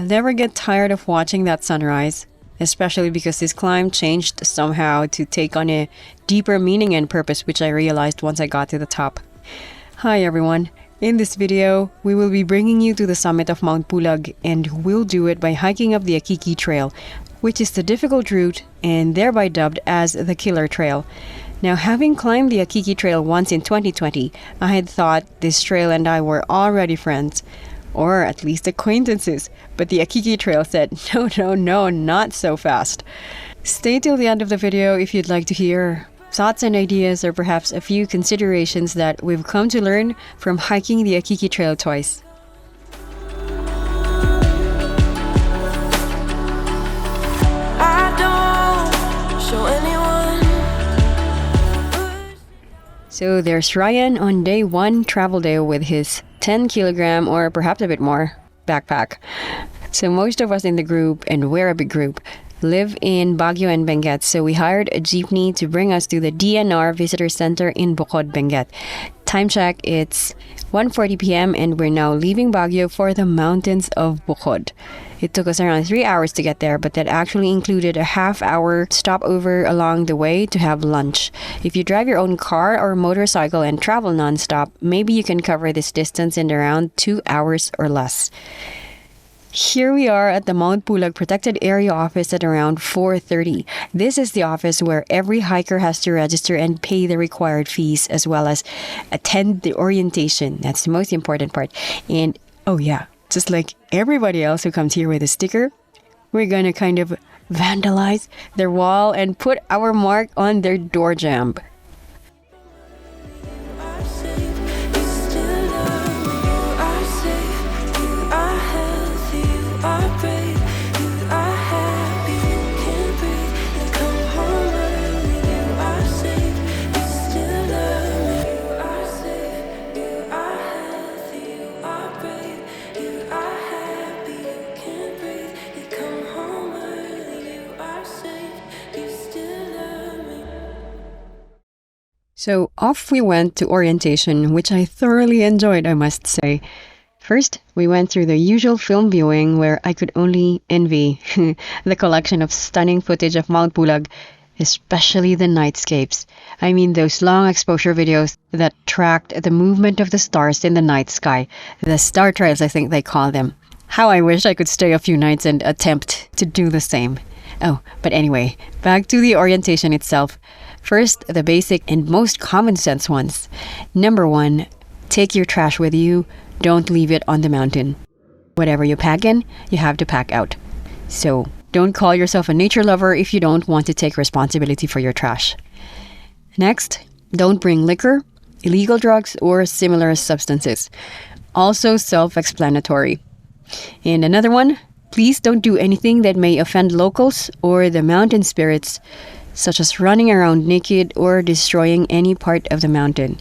never get tired of watching that sunrise, especially because this climb changed somehow to take on a deeper meaning and purpose, which I realized once I got to the top. Hi everyone. In this video, we will be bringing you to the summit of Mount Pulag, and we'll do it by hiking up the Akiki Trail, which is the difficult route and thereby dubbed as the Killer Trail. Now, having climbed the Akiki Trail once in 2020, I had thought this trail and I were already friends, or at least acquaintances, but the Akiki Trail said, no, not so fast. Stay till the end of the video if you'd like to hear thoughts and ideas, or perhaps a few considerations that we've come to learn from hiking the Akiki Trail twice. So there's Ryan on day 1 travel day with his 10 kilogram or perhaps a bit more backpack. So most of us in the group, and we're a big group, live in Baguio and Benguet, so we hired a jeepney to bring us to the DNR Visitor Center in Bukod, Benguet. Time check, it's 1:40 p.m. and we're now leaving Baguio for the mountains of Bukod. It took us around 3 hours to get there, but that actually included a half-hour stopover along the way to have lunch. If you drive your own car or motorcycle and travel non-stop, maybe you can cover this distance in around 2 hours or less. Here we are at the Mount Pulag Protected Area office at around 4:30. This is the office where every hiker has to register and pay the required fees, as well as attend the orientation. That's the most important part. And oh yeah, just like everybody else who comes here with a sticker, we're gonna kind of vandalize their wall and put our mark on their door jamb. So off we went to orientation, which I thoroughly enjoyed, I must say. First, we went through the usual film viewing where I could only envy the collection of stunning footage of Mount Pulag, especially the nightscapes. I mean those long exposure videos that tracked the movement of the stars in the night sky. The star trails, I think they call them. How I wish I could stay a few nights and attempt to do the same. Oh, but anyway, back to the orientation itself. First, the basic and most common sense ones. Number 1, take your trash with you. Don't leave it on the mountain. Whatever you pack in, you have to pack out. So, don't call yourself a nature lover if you don't want to take responsibility for your trash. Next, don't bring liquor, illegal drugs, or similar substances. Also self-explanatory. And another one, please don't do anything that may offend locals or the mountain spirits, such as running around naked or destroying any part of the mountain.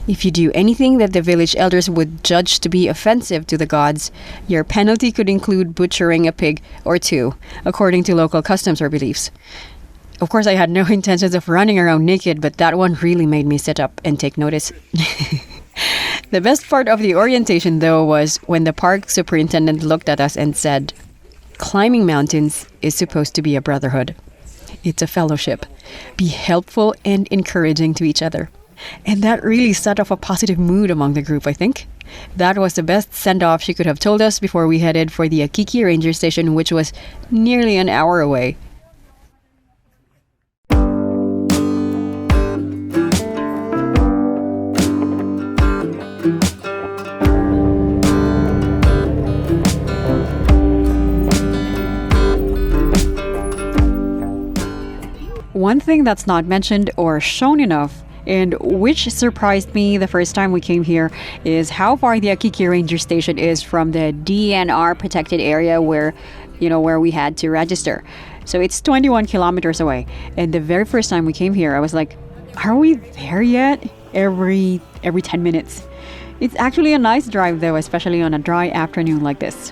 If you do anything that the village elders would judge to be offensive to the gods, your penalty could include butchering a pig or 2, according to local customs or beliefs. Of course, I had no intentions of running around naked, but that one really made me sit up and take notice. The best part of the orientation, though, was when the park superintendent looked at us and said, "Climbing mountains is supposed to be a brotherhood. It's a fellowship. Be helpful and encouraging to each other." And that really set off a positive mood among the group, I think. That was the best send-off she could have told us before we headed for the Akiki Ranger Station, which was nearly an hour away. One thing that's not mentioned or shown enough, and which surprised me the first time we came here, is how far the Akiki Ranger Station is from the DNR protected area where we had to register. So it's 21 kilometers away. And the very first time we came here, I was like, are we there yet? Every 10 minutes. It's actually a nice drive though, especially on a dry afternoon like this.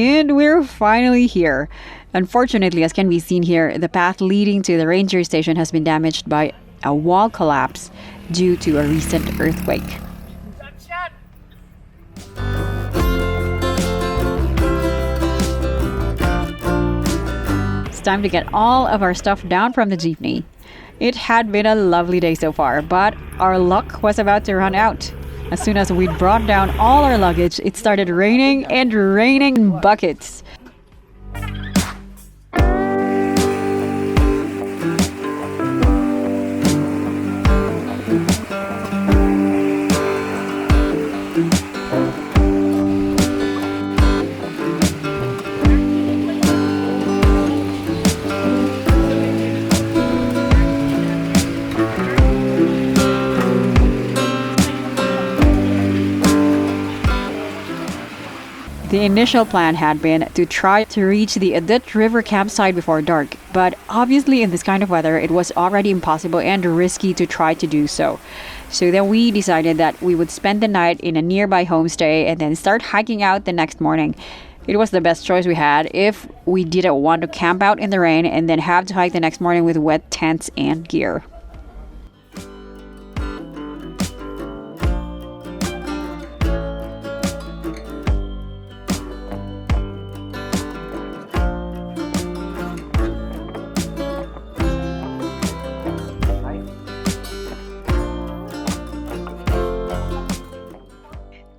And we're finally here. Unfortunately, as can be seen here, the path leading to the ranger station has been damaged by a wall collapse due to a recent earthquake. It's time to get all of our stuff down from the jeepney. It had been a lovely day so far, but our luck was about to run out. As soon as we'd brought down all our luggage, it started raining and raining in buckets. The initial plan had been to try to reach the Adit River campsite before dark, but obviously in this kind of weather it was already impossible and risky to try to do so. So then we decided that we would spend the night in a nearby homestay and then start hiking out the next morning. It was the best choice we had if we didn't want to camp out in the rain and then have to hike the next morning with wet tents and gear.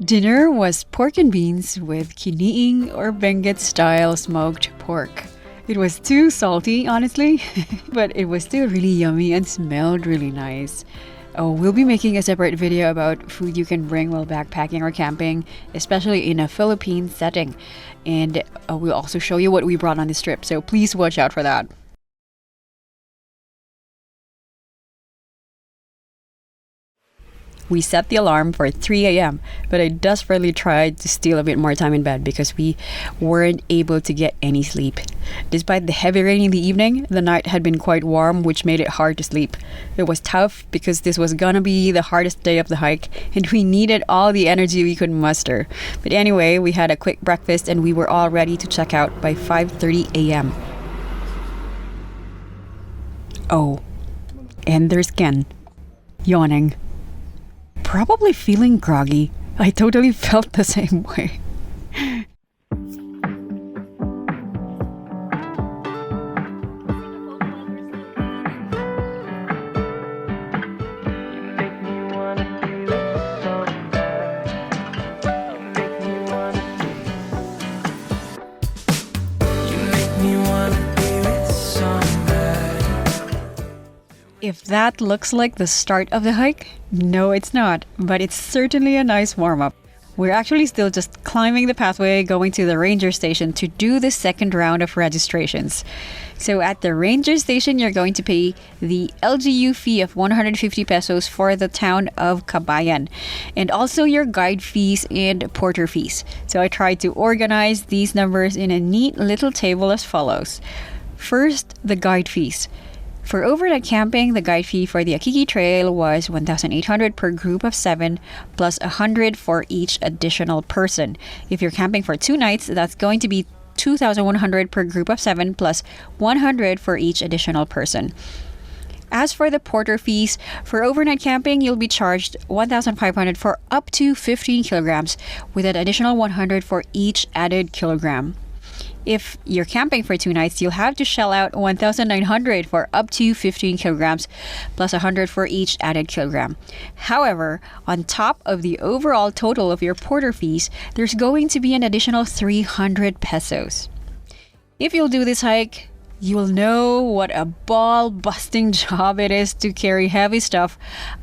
Dinner was pork and beans with kiniing or benguet style smoked pork. It was too salty, honestly, but it was still really yummy and smelled really nice. Oh, we'll be making a separate video about food you can bring while backpacking or camping, especially in a Philippine setting. And we'll also show you what we brought on this trip, so please watch out for that. We set the alarm for 3 a.m., but I desperately tried to steal a bit more time in bed because we weren't able to get any sleep. Despite the heavy rain in the evening, the night had been quite warm, which made it hard to sleep. It was tough because this was gonna be the hardest day of the hike, and we needed all the energy we could muster. But anyway, we had a quick breakfast and we were all ready to check out by 5:30 a.m. Oh, and there's Ken, yawning. Probably feeling groggy. I totally felt the same way. If that looks like the start of the hike, no it's not, but it's certainly a nice warm-up. We're actually still just climbing the pathway going to the ranger station to do the second round of registrations. So at the ranger station, you're going to pay the LGU fee of 150 pesos for the town of Kabayan, and also your guide fees and porter fees. So I tried to organize these numbers in a neat little table as follows. First, the guide fees. For overnight camping, the guide fee for the Akiki Trail was 1,800 per group of 7, plus 100 for each additional person. If you're camping for 2 nights, that's going to be 2,100 per group of 7, plus 100 for each additional person. As for the porter fees, for overnight camping, you'll be charged 1,500 for up to 15 kilograms, with an additional 100 for each added kilogram. If you're camping for 2 nights, you'll have to shell out 1,900 for up to 15 kilograms, plus 100 for each added kilogram. However, on top of the overall total of your porter fees, there's going to be an additional 300 pesos. If you'll do this hike, you'll know what a ball-busting job it is to carry heavy stuff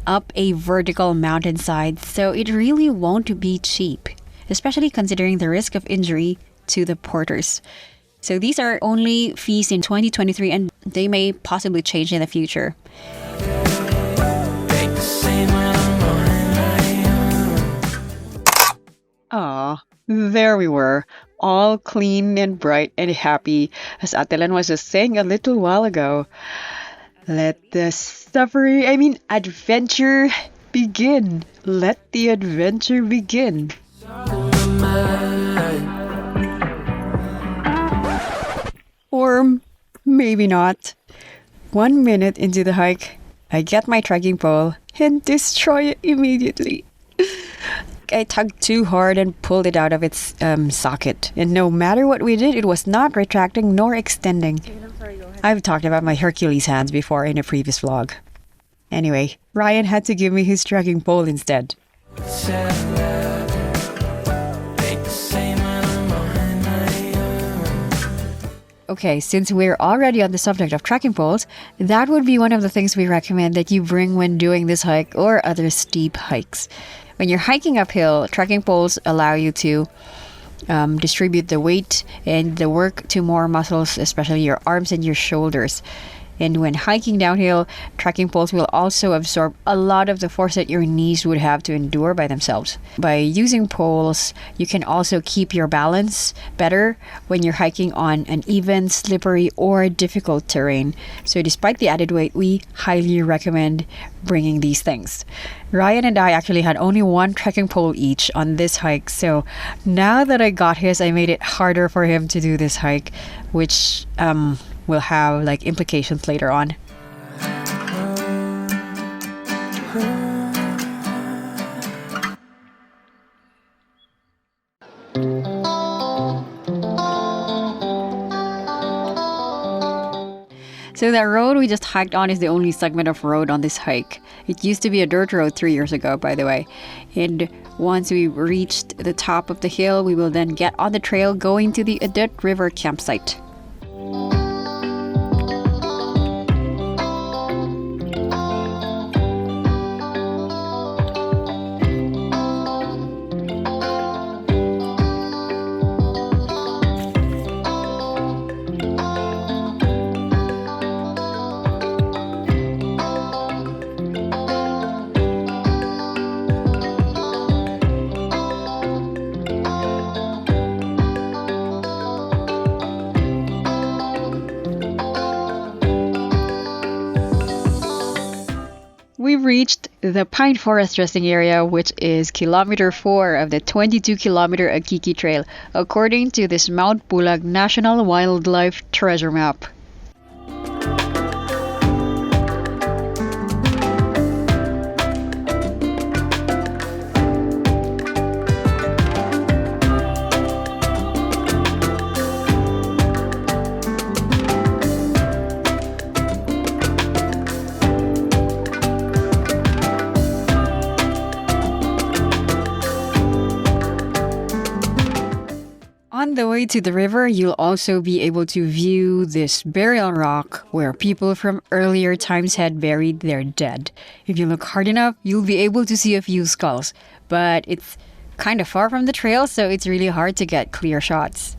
up a vertical mountainside, so it really won't be cheap, especially considering the risk of injury to the porters. So these are only fees in 2023 and they may possibly change in the future. Ah, there we were, all clean and bright and happy, as Atelan was just saying a little while ago. Let the adventure begin. Let the adventure begin. Or maybe not. 1 minute into the hike, I get my trekking pole and destroy it immediately. I tugged too hard and pulled it out of its socket. And no matter what we did, it was not retracting nor extending. I've talked about my Hercules hands before in a previous vlog. Anyway, Ryan had to give me his trekking pole instead. Okay, since we're already on the subject of trekking poles, that would be one of the things we recommend that you bring when doing this hike or other steep hikes. When you're hiking uphill, trekking poles allow you to distribute the weight and the work to more muscles, especially your arms and your shoulders. And when hiking downhill, trekking poles will also absorb a lot of the force that your knees would have to endure by themselves. By using poles, you can also keep your balance better when you're hiking on uneven, slippery, or difficult terrain. So despite the added weight, we highly recommend bringing these things. Ryan and I actually had only one trekking pole each on this hike, so now that I got his, I made it harder for him to do this hike, which will have like implications later on. So that road we just hiked on is the only segment of road on this hike. It used to be a dirt road 3 years ago, by the way. And once we reached the top of the hill, we will then get on the trail going to the Adet River campsite. We've reached the pine forest resting area, which is kilometer 4 of the 22-kilometer Akiki Trail, according to this Mount Pulag National Wildlife Treasure Map. On the way to the river, you'll also be able to view this burial rock where people from earlier times had buried their dead. If you look hard enough, you'll be able to see a few skulls, but it's kind of far from the trail, so it's really hard to get clear shots.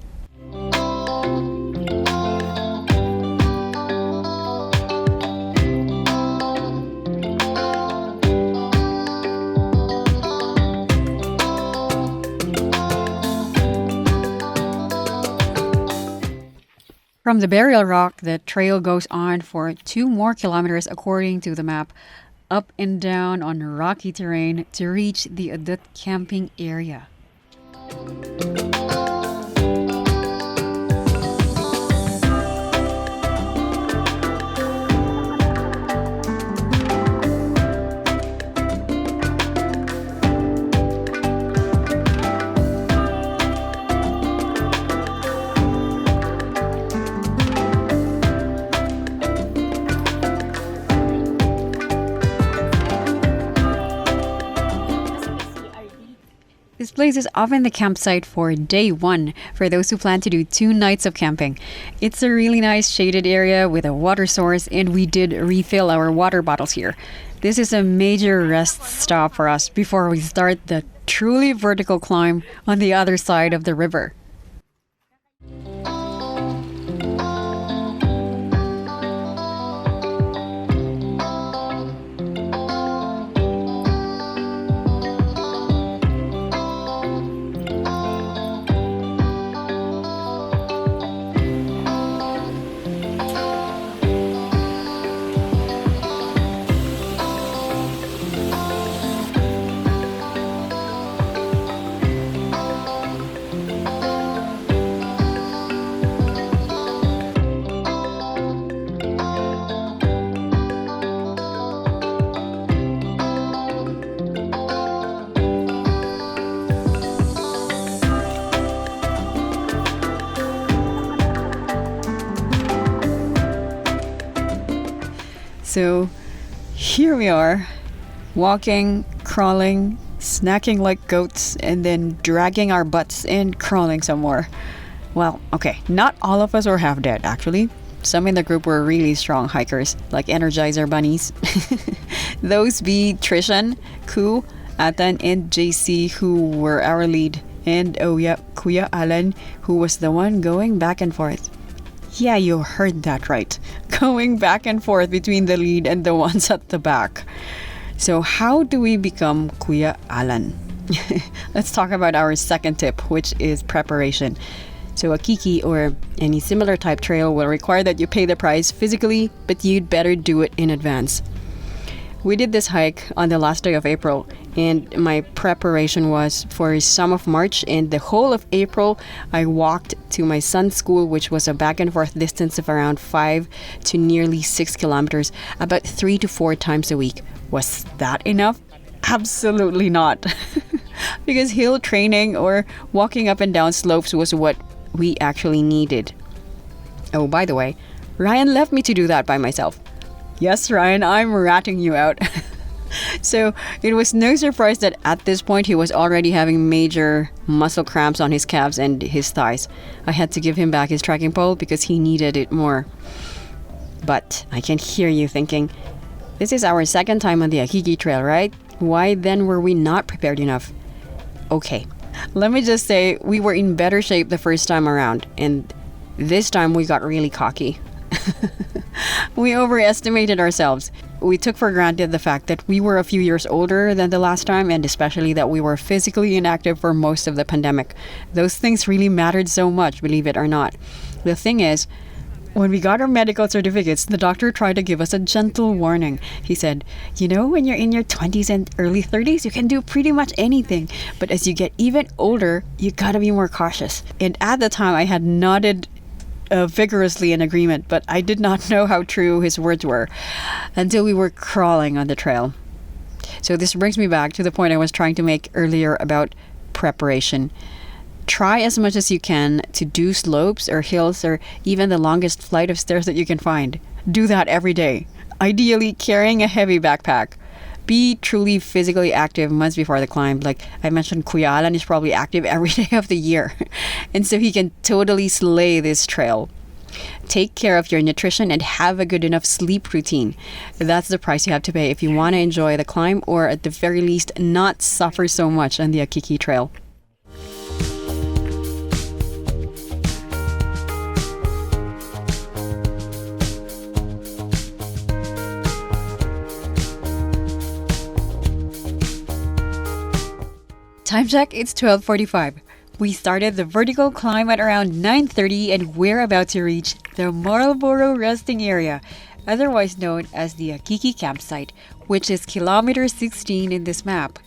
From the burial rock, the trail goes on for 2 more kilometers according to the map, up and down on rocky terrain to reach the Adet camping area. This place is often the campsite for day 1 for those who plan to do 2 nights of camping. It's a really nice shaded area with a water source, and we did refill our water bottles here. This is a major rest stop for us before we start the truly vertical climb on the other side of the river. So here we are, walking, crawling, snacking like goats, and then dragging our butts and crawling some more. Well, okay, not all of us were half dead, actually. Some in the group were really strong hikers, like Energizer bunnies. Those be Trishan, Ku, Atan, and JC, who were our lead. And oh yeah, Kuya Allan, who was the one going back and forth. Yeah, you heard that right. Going back and forth between the lead and the ones at the back. So how do we become Kuya Allan? Let's talk about our second tip, which is preparation. So Akiki or any similar type trail will require that you pay the price physically, but you'd better do it in advance. We did this hike on the last day of April, and my preparation was for some of March, and the whole of April I walked to my son's school, which was a back and forth distance of around 5 to nearly 6 kilometers, about 3 to 4 times a week. Was that enough? Absolutely not. Because hill training or walking up and down slopes was what we actually needed. Oh, by the way, Ryan left me to do that by myself. Yes, Ryan, I'm ratting you out. So it was no surprise that at this point he was already having major muscle cramps on his calves and his thighs. I had to give him back his trekking pole because he needed it more. But I can hear you thinking, this is our second time on the Akiki Trail, right? Why then were we not prepared enough? Okay, let me just say we were in better shape the first time around, and this time we got really cocky. We overestimated ourselves. We took for granted the fact that we were a few years older than the last time, and especially that we were physically inactive for most of the pandemic. Those things really mattered so much, believe it or not. The thing is, when we got our medical certificates, the doctor tried to give us a gentle warning. He said, you know, when you're in your 20s and early 30s, you can do pretty much anything. But as you get even older, you gotta be more cautious. And at the time, I had nodded vigorously in agreement, but I did not know how true his words were until we were crawling on the trail. So this brings me back to the point I was trying to make earlier about preparation. Try as much as you can to do slopes or hills or even the longest flight of stairs that you can find. Do that every day. Ideally, carrying a heavy backpack. Be truly physically active months before the climb. Like I mentioned, Kuya Allan is probably active every day of the year. And so he can totally slay this trail. Take care of your nutrition and have a good enough sleep routine. That's the price you have to pay if you want to enjoy the climb, or at the very least not suffer so much on the Akiki Trail. Time check, it's 12:45. We started the vertical climb at around 9:30 and we're about to reach the Marlboro resting area, otherwise known as the Akiki campsite, which is kilometer 16 in this map.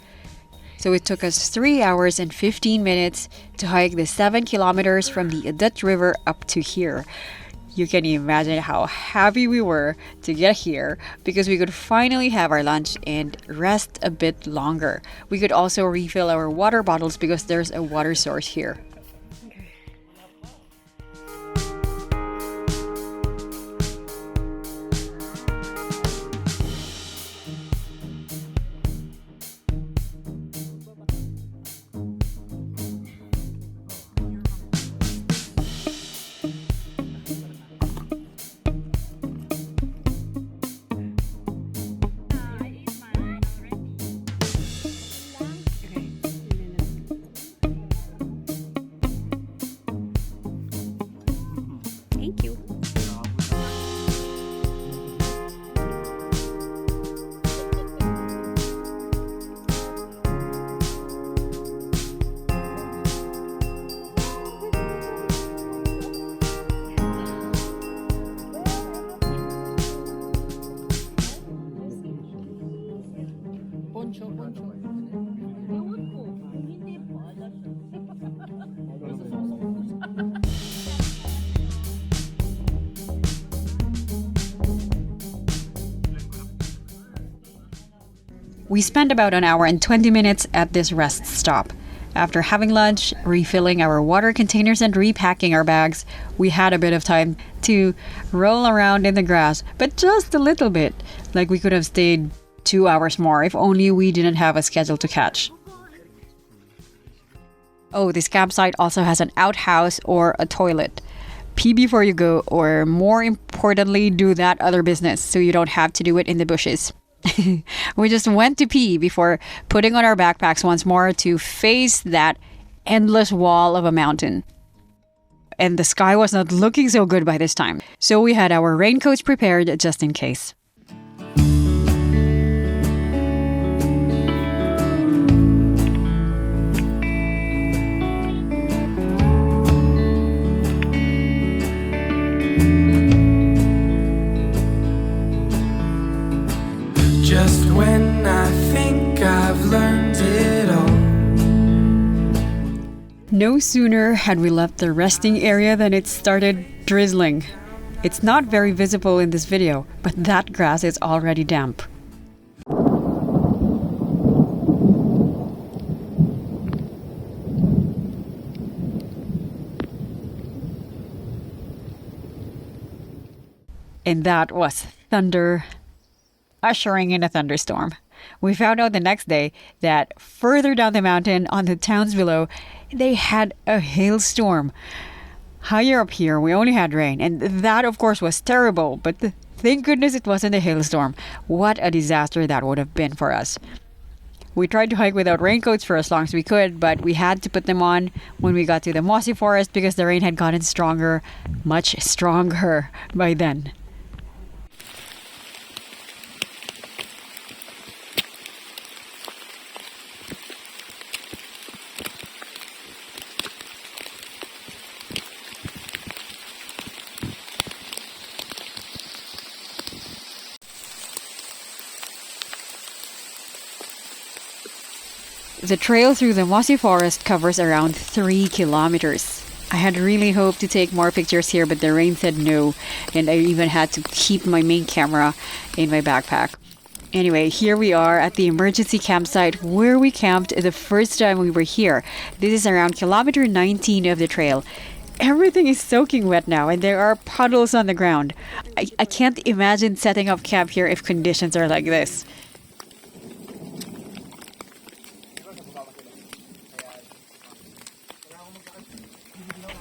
So it took us 3 hours and 15 minutes to hike the 7 kilometers from the Adet River up to here. You can imagine how happy we were to get here because we could finally have our lunch and rest a bit longer. We could also refill our water bottles because there's a water source here. We spent about an hour and 20 minutes at this rest stop. After having lunch, refilling our water containers, and repacking our bags, we had a bit of time to roll around in the grass, but just a little bit. Like we could have stayed 2 hours more if only we didn't have a schedule to catch. Oh, this campsite also has an outhouse or a toilet. Pee before you go, or more importantly, do that other business so you don't have to do it in the bushes. We just went to pee before putting on our backpacks once more to face that endless wall of a mountain. And the sky was not looking so good by this time, so we had our raincoats prepared just in case. Just when I think I've learned it all. No sooner had we left the resting area than it started drizzling. It's not very visible in this video, but that grass is already damp. And that was thunder, ushering in a thunderstorm. We found out the next day that further down the mountain on the towns below, they had a hailstorm. Higher up here, we only had rain, and that of course was terrible, but thank goodness it wasn't a hailstorm. What a disaster that would have been for us. We tried to hike without raincoats for as long as we could, but we had to put them on when we got to the Mossy forest because the rain had gotten stronger, much stronger by then. The trail through the Mossy forest covers around 3 kilometers. I had really hoped to take more pictures here, but the rain said no, and I even had to keep my main camera in my backpack. Anyway, here we are at the emergency campsite where we camped the first time we were here. This is around kilometer 19 of the trail. Everything is soaking wet now, and there are puddles on the ground. I can't imagine setting up camp here if conditions are like this.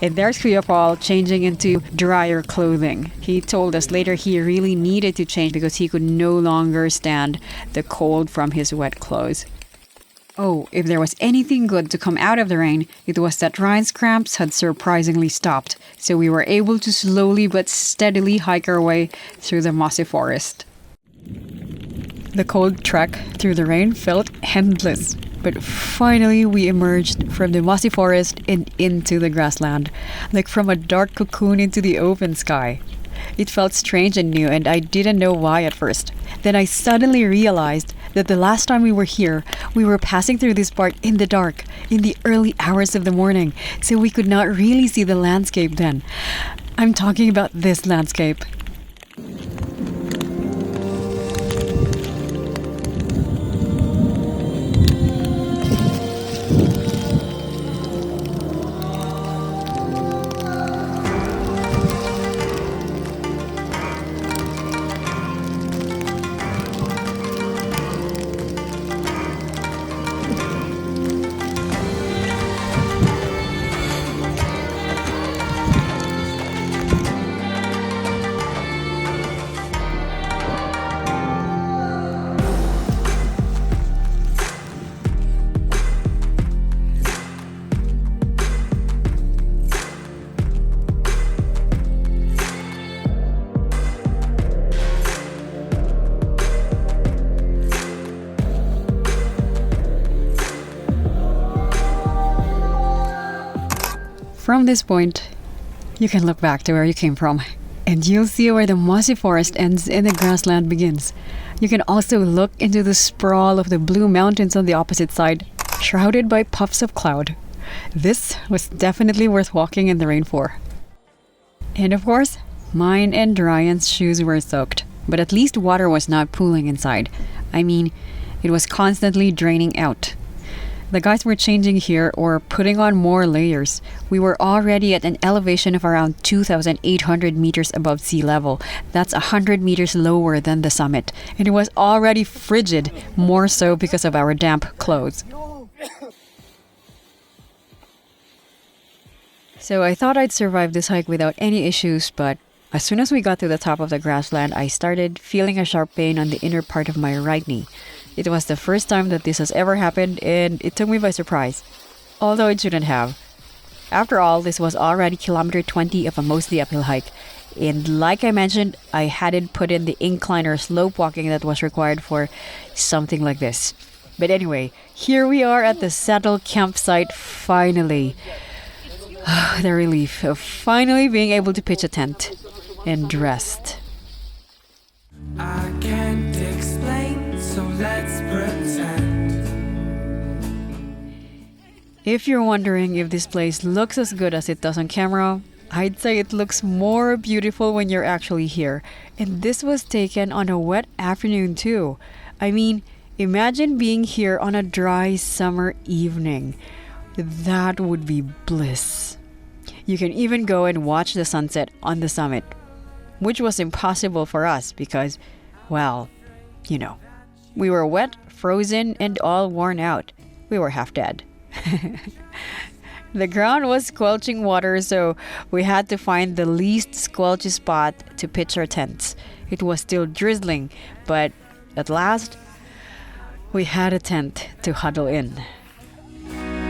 And there's Kuya Paul changing into drier clothing. He told us later he really needed to change because he could no longer stand the cold from his wet clothes. Oh, if there was anything good to come out of the rain, it was that Ryan's cramps had surprisingly stopped, so we were able to slowly but steadily hike our way through the Mossy forest. The cold trek through the rain felt endless. But finally, we emerged from the Mossy forest and into the grassland, like from a dark cocoon into the open sky. It felt strange and new, and I didn't know why at first. Then I suddenly realized that the last time we were here, we were passing through this part in the dark, in the early hours of the morning, so we could not really see the landscape then. I'm talking about this landscape. From this point, you can look back to where you came from, and you'll see where the Mossy forest ends and the grassland begins. You can also look into the sprawl of the blue mountains on the opposite side, shrouded by puffs of cloud. This was definitely worth walking in the rain for. And of course, mine and Ryan's shoes were soaked, but at least water was not pooling inside. I mean, it was constantly draining out. The guys were changing here or putting on more layers. We were already at an elevation of around 2,800 meters above sea level. That's 100 meters lower than the summit. And it was already frigid, more so because of our damp clothes. So I thought I'd survive this hike without any issues, but as soon as we got to the top of the grassland, I started feeling a sharp pain on the inner part of my right knee. It was the first time that this has ever happened, and it took me by surprise. Although it shouldn't have. After all, this was already kilometer 20 of a mostly uphill hike. And like I mentioned, I hadn't put in the incline or slope walking that was required for something like this. But anyway, here we are at the settled campsite finally. The relief of finally being able to pitch a tent and rest. I can't explain, so let's pretend. If you're wondering if this place looks as good as it does on camera, I'd say it looks more beautiful when you're actually here. And this was taken on a wet afternoon too. I mean, imagine being here on a dry summer evening. That would be bliss. You can even go and watch the sunset on the summit, which was impossible for us because, well, you know, we were wet, frozen, and all worn out. We were half dead. The ground was squelching water, so we had to find the least squelchy spot to pitch our tents. It was still drizzling, but at last, we had a tent to huddle in.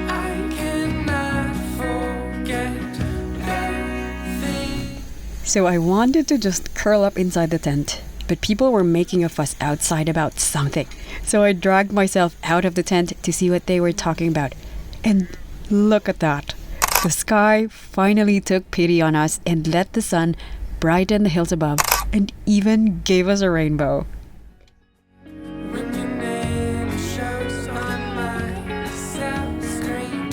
I cannot forget that thing. So I wanted to just curl up inside the tent, but people were making a fuss outside about something. So I dragged myself out of the tent to see what they were talking about. And look at that. The sky finally took pity on us and let the sun brighten the hills above and even gave us a rainbow. When your name shows on my cell screen.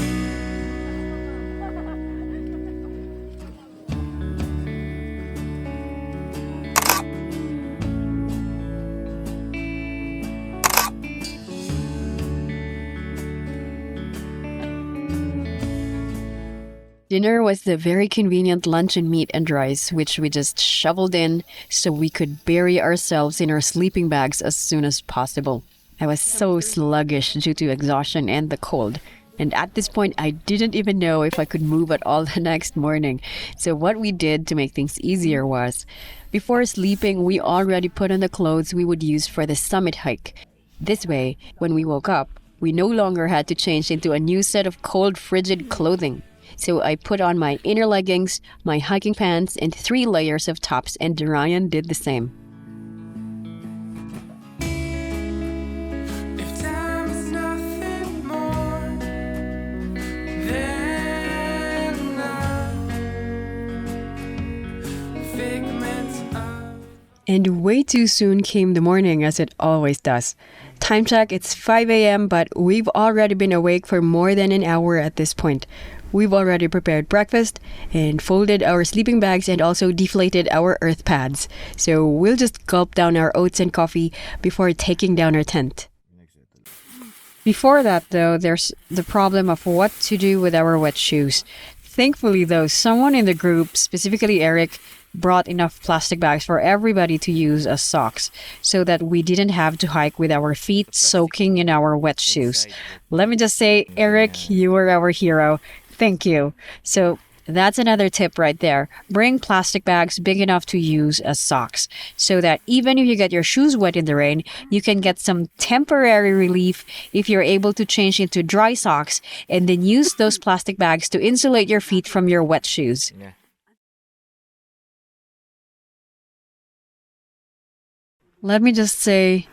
Dinner was the very convenient luncheon meat and rice, which we just shoveled in so we could bury ourselves in our sleeping bags as soon as possible. I was so sluggish due to exhaustion and the cold. And at this point, I didn't even know if I could move at all the next morning. So what we did to make things easier was, before sleeping, we already put on the clothes we would use for the summit hike. This way, when we woke up, we no longer had to change into a new set of cold, frigid clothing. So I put on my inner leggings, my hiking pants, and 3 layers of tops, and Ryan did the same. If time is nothing more than a figment of. And way too soon came the morning, as it always does. Time check, it's 5 a.m., but we've already been awake for more than an hour at this point. We've already prepared breakfast and folded our sleeping bags and also deflated our earth pads. So we'll just gulp down our oats and coffee before taking down our tent. Before that, though, there's the problem of what to do with our wet shoes. Thankfully, though, someone in the group, specifically Eric, brought enough plastic bags for everybody to use as socks so that we didn't have to hike with our feet soaking in our wet shoes. Let me just say, Eric, you were our hero. Thank you. So that's another tip right there. Bring plastic bags big enough to use as socks so that even if you get your shoes wet in the rain, you can get some temporary relief if you're able to change into dry socks and then use those plastic bags to insulate your feet from your wet shoes. Let me just say,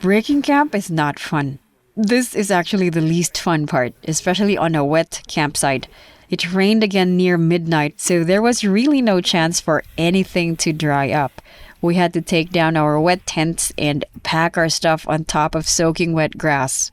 breaking camp is not fun. This is actually the least fun part, especially on a wet campsite. It rained again near midnight, so there was really no chance for anything to dry up. We had to take down our wet tents and pack our stuff on top of soaking wet grass.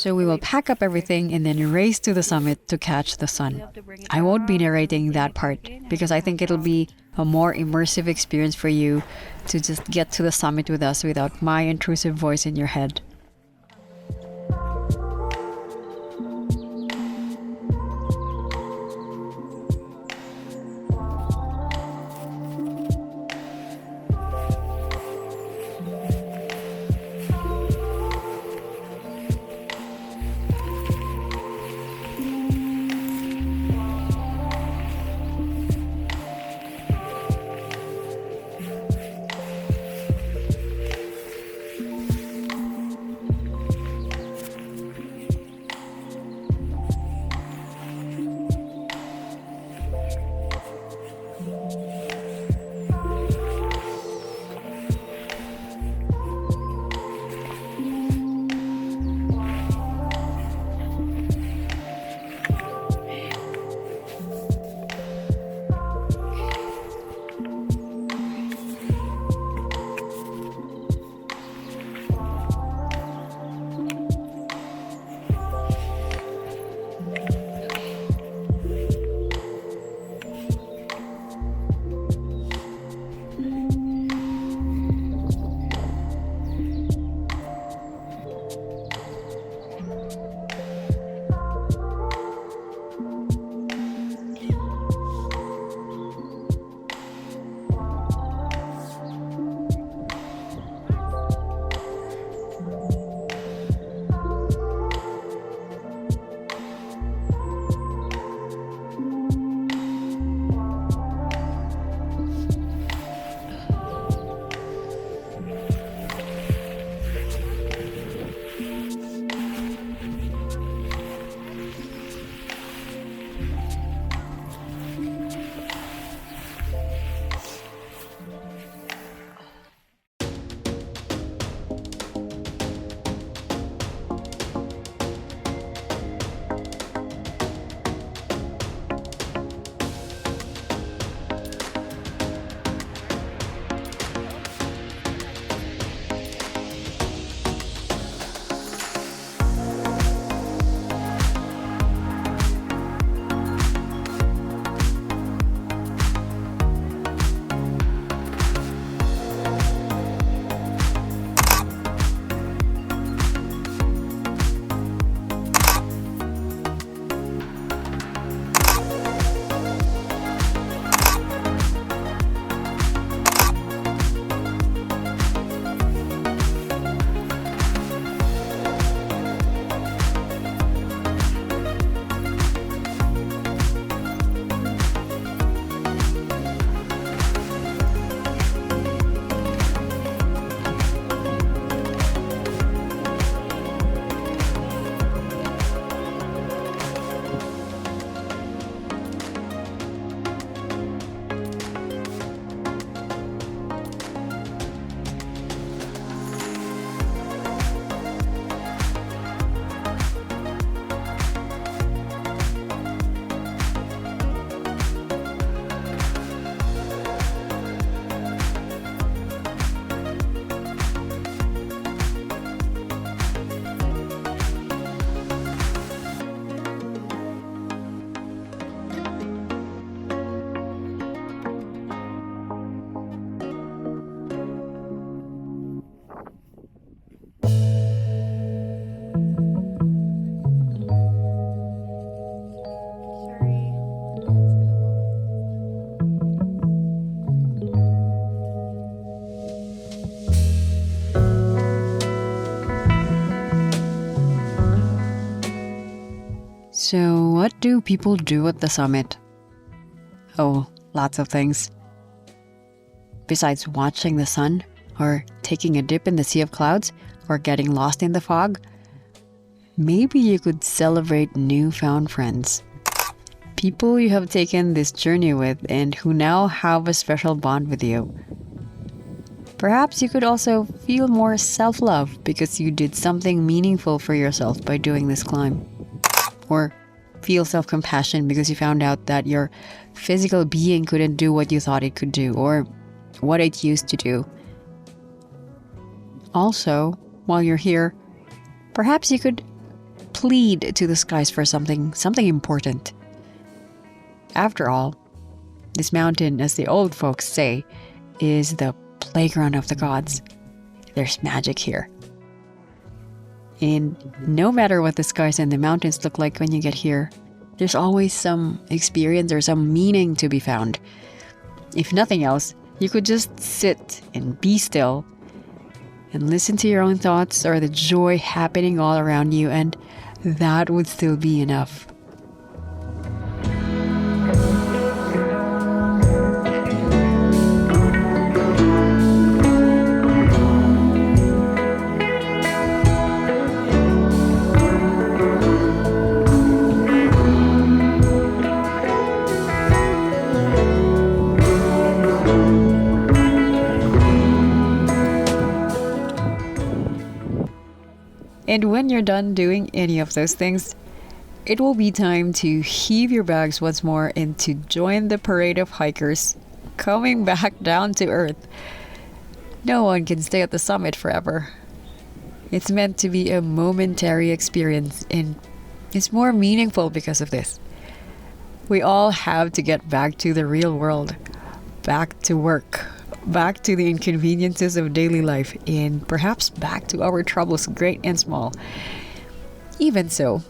So we will pack up everything and then race to the summit to catch the sun. I won't be narrating that part because I think it'll be a more immersive experience for you to just get to the summit with us without my intrusive voice in your head. So, what do people do at the summit? Oh, lots of things. Besides watching the sun, or taking a dip in the sea of clouds, or getting lost in the fog, maybe you could celebrate newfound friends. People you have taken this journey with and who now have a special bond with you. Perhaps you could also feel more self-love because you did something meaningful for yourself by doing this climb. Or feel self-compassion because you found out that your physical being couldn't do what you thought it could do or what it used to do. Also, while you're here, perhaps you could plead to the skies for something important. After all, this mountain, as the old folks say, is the playground of the gods. There's magic here. And no matter what the skies and the mountains look like when you get here, there's always some experience or some meaning to be found. If nothing else, you could just sit and be still and listen to your own thoughts or the joy happening all around you, and that would still be enough. And when you're done doing any of those things, it will be time to heave your bags once more and to join the parade of hikers coming back down to earth. No one can stay at the summit forever. It's meant to be a momentary experience, and it's more meaningful because of this. We all have to get back to the real world, back to work, back to the inconveniences of daily life, and perhaps back to our troubles, great and small. Even so,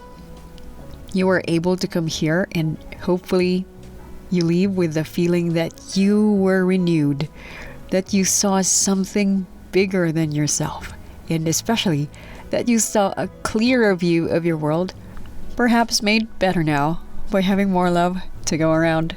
you were able to come here, and hopefully you leave with the feeling that you were renewed, that you saw something bigger than yourself, and especially that you saw a clearer view of your world, perhaps made better now by having more love to go around.